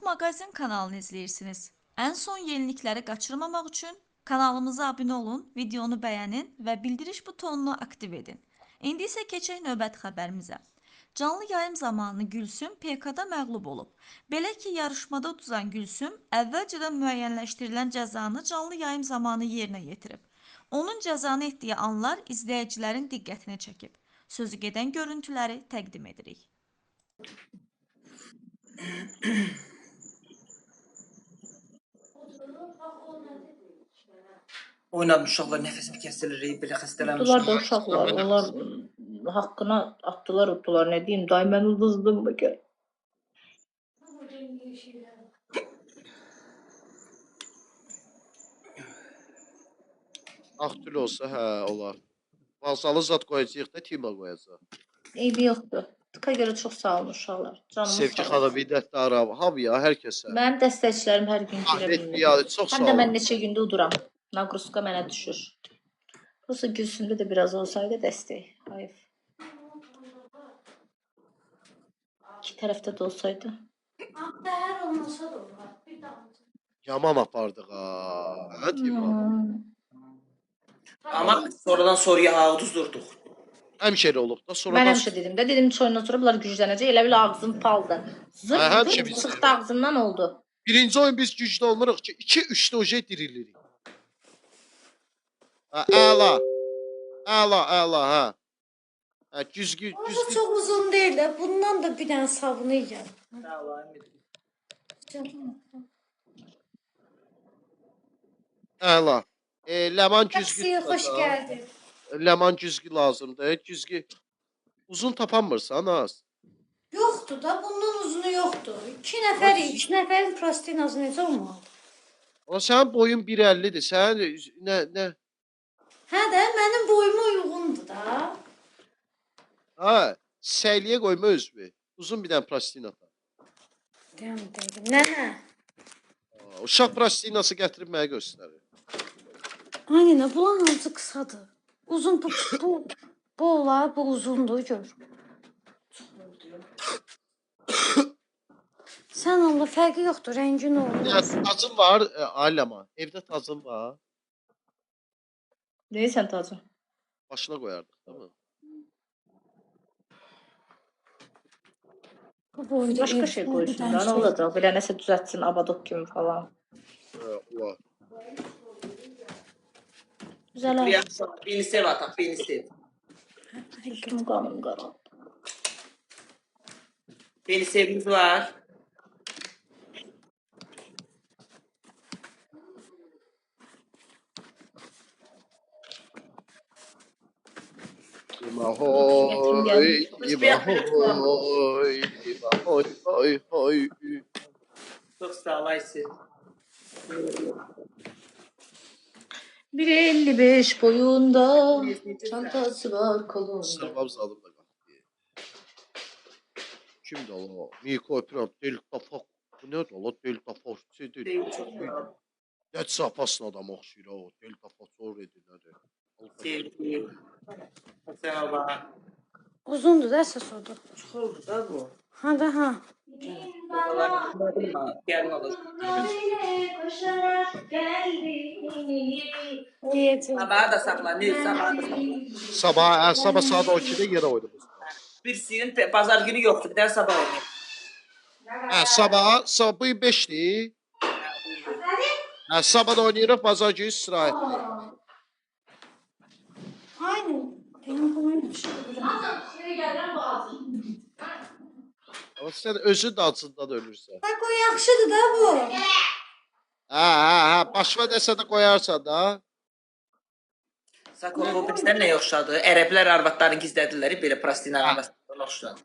Magazin kanalını izləyirsiniz. Ən son yenilikləri qaçırmamaq üçün kanalımıza abunə olun, videonu bəyənin və bildiriş butonunu aktiv edin. İndi isə keçək növbəti xəbərimizə. Canlı yayım zamanı Gülsüm PK-da məğlub olub. Belə ki, yarışmada uduzan Gülsüm əvvəlcədən müəyyənləşdirilən cəzanı canlı yayım zamanı yerinə yetirib. Onun cəzanı etdiyi anlar izləyicilərin diqqətini çəkib. Sözü gedən görüntüləri təqdim edirik. Oynamış uşaqlar nəfəsini kəsilir, belə xəstələnmiş. Utdular da uşaqlar, onlar haqqına atdılar, utdular, nə deyim, day mən uduzdum bu gün. Axtül olsa, hə, olar. Valsalı zat qoyacaq da, Tima qoyacaq. Eybi yoxdur. Tıka görə çox sağ olun uşaqlar. Canımız Sevgi sağ xanım, olsun. Biddətli Arab, hamıya, hər kəsə. Mənim dəstəkçilərim hər gün girə Ahmet bilmir. Biyali, çox sağ Həm də mən olun. neçə gündə uduram. Naqruska mənə düşür. Prosta Gülsümdə də biraz olsaydı dəstək. Hayır. İki tərəfdə də olsaydı. Dəhər olmasa da olar. Bir daha. Yaman apardıq, hə, Tima? Amma sonradan soruya uduzdurduq. Həmişə elə olub da, Mən sonradan... həmişə dedim də, dedim ki, oyundan sonra bunlar güclənəcək. Elə bil ağzım paldı. həmişə Zırt biz- çıxdı ağzımdan oldu. Birinci oyun biz güclü olmuruq ki, 2-3 doje dirilirik. Hə, əla. Əla, hə. Hə, güzgü, Orası güzgü. çox uzun deyil də. Bundan da bir dənə sabunu yeyəcəm. Əla. Ləman güzgü. Taksiyə xoş gəldin. Ləman güzgü lazımdır. Güzgü. Uzun tapanmırsan, az. Yoxdur da, bundan uzunu yoxdur. 2 nəfərik. 2 nəfərin prostinası necə olmalı? Ama sənin boyun 1.50'dir. Sən nə? Hə də, mənim boyuma uyğundur da. Ha, səyliyə qoyma özünü. Uzun bir dənə plastina tap. Deyim. Nənə. Uşaq plastinası gətirib mənə göstərir. Ay nənə, bunun hansı qısadır? Uzun bu olar, bu uzundur gör. Sən Allah fərqi yoxdur, rəngin olur. Tacın var, Aləma. Evdə tacın var. Neysən tacım? Başına qoyardıq, değil mi? Bu boyda Başqa şey qoysun da, nə olacaq? Belə nəsə düzətsin, abadok kimi falan. Olar. Güzel oldu. Beni sev ataq, beni sev. Kim qanım qaran. Beni sevimiz var. Dimahoy, hoy. Çox sağ ol, Ayşe. 1.55 boyunda çantası var kolunda. Sırvam zalim da qalxdı. Kimdir o? Miko öpürəm. Delta Fox. Bu nədir o? Delta Fox. Deyim, çox sağ ol. Net sapasın adam oxşuyur o. Delta Fox or edir nədir? Sevdim. Sağ ol bana. Uzundur da əsas odur. Çox oldu da bu. Ha da ha. Gəlin olur. Yiyəcəm. Sabaha da saxla, ne? Sabaha da saxla. Sabah saat 12'de yerə oynayırıq. Bir sizin pazar günü yoxdur, bir də sabah oynayın. Sabah bu 5'dir. Sabah da oynayırıq, bazar günü istirahətli. Aynen. Benim boyum şey. Ama sən özün də acından ölürsən. Bak o yaxşıdır da bu. Hə, başıma desə də qoyarsan da. Sako, bu bizdən nə yoxşadı? Ərəblər arvadlarını gizlədirlər, belə plastina arvadlarını yoxşadı.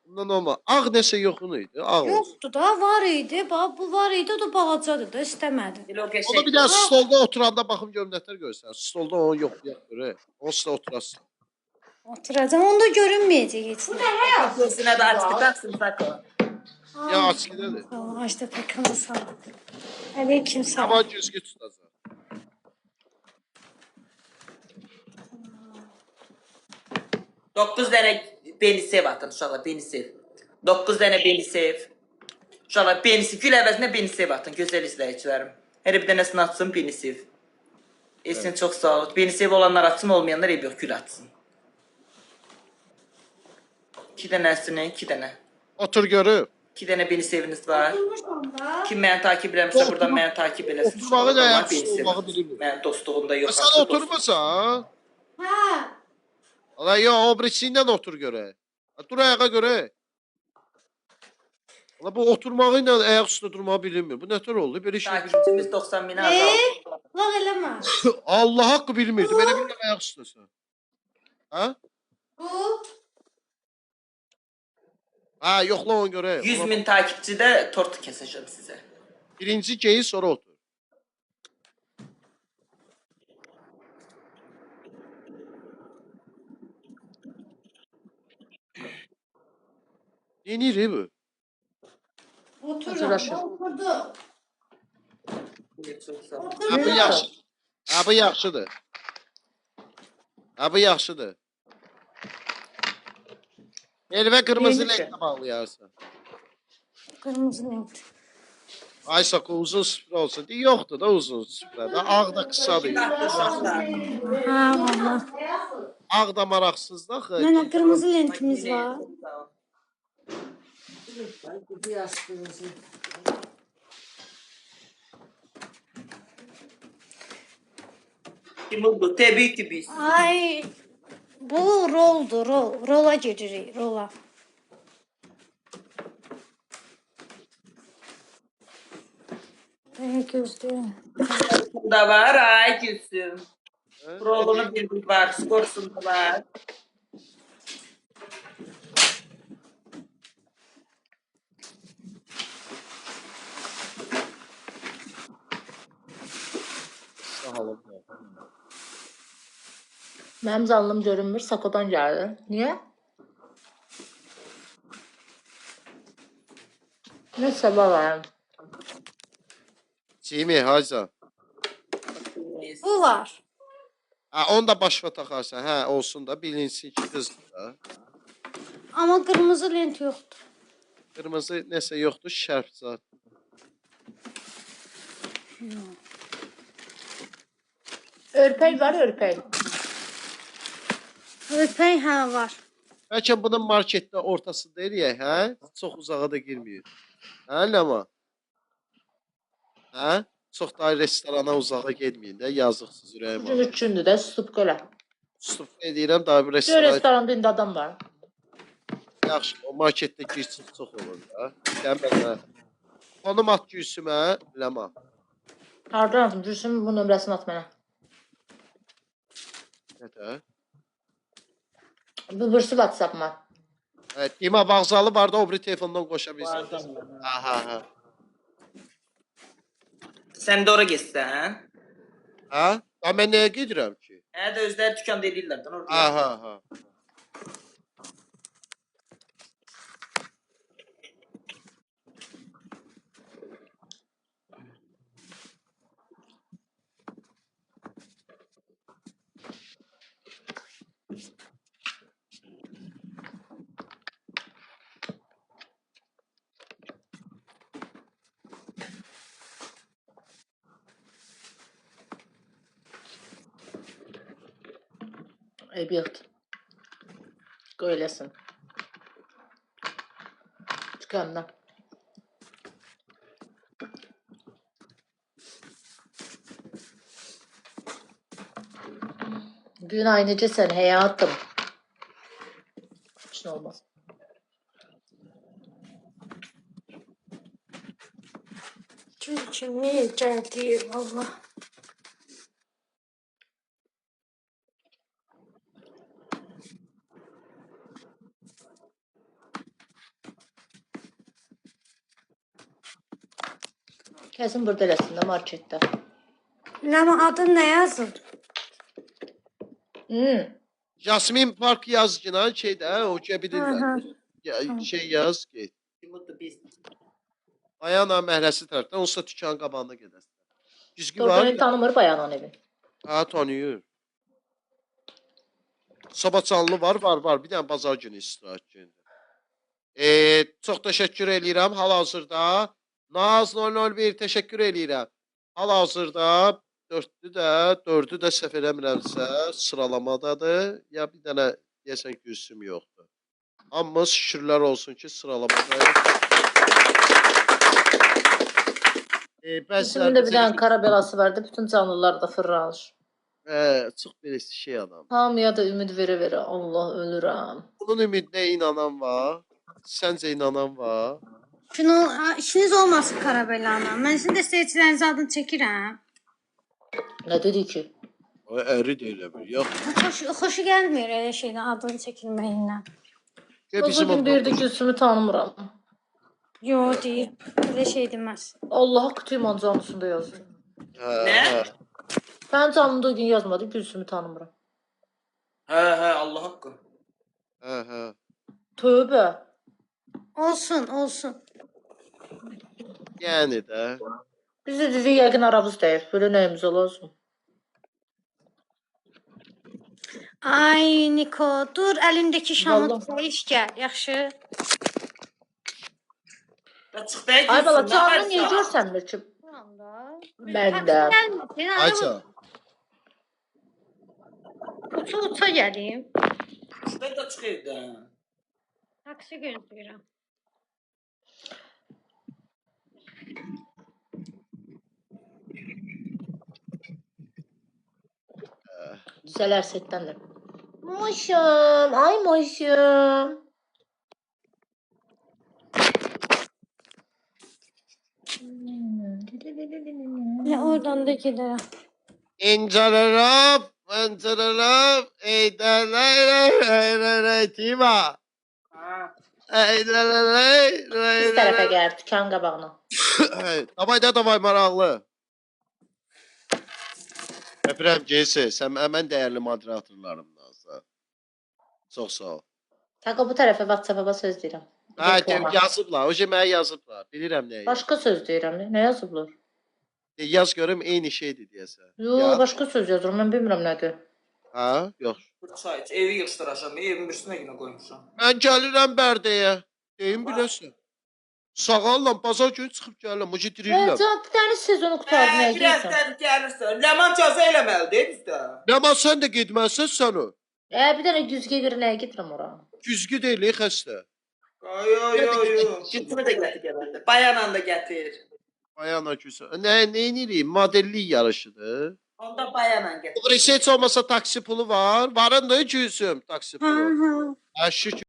Bundan olma. Ağ nəsə yoxun idi. Ağ olsun. Yoxdur da, var idi. Bax, bu var idi, o da balacadır da, istəmədi. Elə o O da qəşəng. bir daha stolda oturanda baxım gömlətlər görsən. Stolda onu yoxlayaq görə. O üstə oturasın. Oturacam, onda görünməyəcək heç nə. Gözünə də açıq taksın Sako. Ya açıqdadır. Allah, işte pekala sağ ol. Aleyküm sağ ol. Sabah güzgü tutacaq. Dokuz dənə beni sev atın uşaqlar, beni sev. 9 dənə beni sev. Uşaqlar, Benisiv, gül əvəzinə Benisiv atın, gözəl izləyicilərim. Hər bir dənəsini atsın Benisiv. Esin çox sağ ol. Benisiv olanlar atsın, olmayanlar ev yox, gül atsın. 2 dənəsini, 2 dənə. Otur görüb. 2 dənə Beniseviniz var. Oturmuşam da. Kim məni takib eləmişsə, buradan məni takib eləsin. Oturmağı da Uşaqlar, yaxşı Benisevim. olmağı bilmir. Mənim dostluğumda yox. Sən oturmasan? Hə. Ala ya o birisindən otur görə. Dur ayağa görə. Ala bu oturmağı ilə ayaq üstə durmağı bilmir. Bu nətər oldu? Belə şey. Takipçimiz 90 minə azaldı. Lağ eləmə. Allah haqqı bilmirdi. Belə bir ayaq üstəsən. Ha? Bu. Ha, yoxla onu görə. 100 min takipçidə tort kəsəcəm sizə. Birinci geyi sonra otur. Yenir bu. Oturam. Oturdu. Çox sağ ol. Ha bu yaxşı. Ha bu yaxşıdır. Ha bu yaxşıdır. Elvə qırmızı Neymiş? lentə bağlayarsan. Qırmızı lent. Ay sako uzun süfrə olsun. Yoxdur da uzun süfrə. Da ağ da qısadır. Ha valla. Ağ da maraqsız da. Nənə qırmızı lentimiz var. Timurlu, təbii ki biz. Ay. Bu roldur, rol. Rola gedirik, rola. Gözləyim. Da var, ay Gülsüm. Rolunu bir var, skorsunda var. Sağ olun. Mənim canlım görünmür, Sakodan gəldi. Niyə? Nə səbəb var? Cimi Hacı. Bu var. Ha onu da başına taxarsan. Hə, olsun da bilinsin ki qızdır da. Amma qırmızı lent yoxdur. Qırmızı nəsə yoxdur, şərf zat. Örpək var, örpək. Örpək hə var. Bəlkə bunun marketdə ortasında eləyək, hə? Çox uzağa da girməyir. Hə, Ləma? Hə? Çox da restorana uzağa getməyin də, yazıqsız ürəyim Bugün var. 3 gündür də, tutub görə. Stuf edirəm, daha bir Gör restoran restoranda indi adam var. yaxşı. O marketdə gir-çıx çox olur da. Sən mənə. Konum at Gülsümə, Ləma. Hardan atım? Gülsüm bu nömrəsini at mənə. Nədə? Bu birisi WhatsApp-ma. Hə, Dima Bağzalı var da, o biri telefondan qoşa bilirsən. Ha. Sən də ora getsən. Hə? Ha, mən nəyə gedirəm ki? Hə də özləri dükanda edirlər də orada. Ha. Eybiyyət. Qoy eləsin. Dükanda. Gün ay necəsən həyatım? Heç nə olmaz. Gül kimi gəldi valla. Kəsin burada eləsin də marketdə. Ləma adın nə yazır? Yasmin Park yaz ki, şeydə, o ki bilirlər. Şey yaz ki. Timurlu biz. Ayana məhəlləsi tərəfdən, onsa dükan qabağına gedəsən. Güzgü var. Oradan tanımır bayanan evi. Ha, tanıyır. Sabah canlı var. Bir dənə bazar günü istirahət günü. Çox təşəkkür eləyirəm hal-hazırda. Naz 001 təşəkkür eləyirəm. Hal-hazırda 4-ü də səhv eləmirəmsə sıralamadadır. Ya bir dənə deyəsən Gülsüm yoxdur. Hamımız şükürlər olsun ki sıralamadayıq. Gülsümün de bir tane kara belası vardı. Bütün canlılar da fırlanır. Çox belə şey adam. Hamıya da ümid vere Allah ölürəm. Bunun ümidinə inanan var. Səncə inanan var. Şunu işiniz olmasın Karabelana. Mən sizin dəstəkçilərinizin adını çəkirəm. Ne dedi ki? O əri də elə bir. Yox. Xoşu gəlmir elə şeydən adını çəkilməyindən. O gün bir de Gülsümü tanımıram. Yo deyil. Elə şey deməz. Allah'a kutuyum ancağın üstünde yazdı. Ne? Ben canımda o gün yazmadı. Gülsümü tanımıram. Hə, Allah haqqı. Hə. Tövbe. Olsun. Yəni də. Biz de dedik yəqin aramız deyil. Böyle neyimiz olsun. Ay Niko, dur əlimdəki şamı Vallahi. qoyuş gəl, yaxşı? Ya çıx da Ay bala Gülsüm, canlı nə niye varsa. görsən ki? Ben de. Ayça. Uça gəlim. Ben de çıx evdən. Taksi gözləyirəm. Düzeler setten de. Maşım. Ay maşım. Ya oradan da gedərəm. İncələrim, eydələy, Tima. Ha. Biz tarafa gel. Dükkan qabağına. Davay maraqlı. Öpürəm Geysi, sən əmən dəyərli moderatorlarımdansan. Çox sağ ol. Taka bu tarafa WhatsApp'a söz deyirəm. Reklama. Yazıblar, o şey mənə yazıblar. Bilirəm nəyi. Başka söz deyirəm. Ne yazıblar? Yaz görüm eyni şeydir deyəsən. Yo, Ya. başka söz yazıram. Ben bilmirəm nədir. Ha, yox. Çay iç, evi yığışdıracağım, evin üstünə yenə qoymuşam. Mən gəlirəm Bərdəyə. Deyim biləsən. Sağallam, bazar günü çıxıb gəlirəm, o dirirəm. Can bir tane sezonu qutardı nə Bir edirsən? həftədir gəlirsən. Ləman cəza eləməlidir bizdə. Nəma sən də getməlisən sən o. Bir tane güzgə görə nəyə gedirəm ora? Güzgü deyil, xəstə. Yo. Gitimi də gətir gələrdə. Bayanla da gətir. Ayana küsə. Nə edirik? Modellik yarışıdır. Onda bayanla gətir. Heç olmasa taksi pulu var. Varındır Gülsüm taksi pulu. Hı. Ha şükür.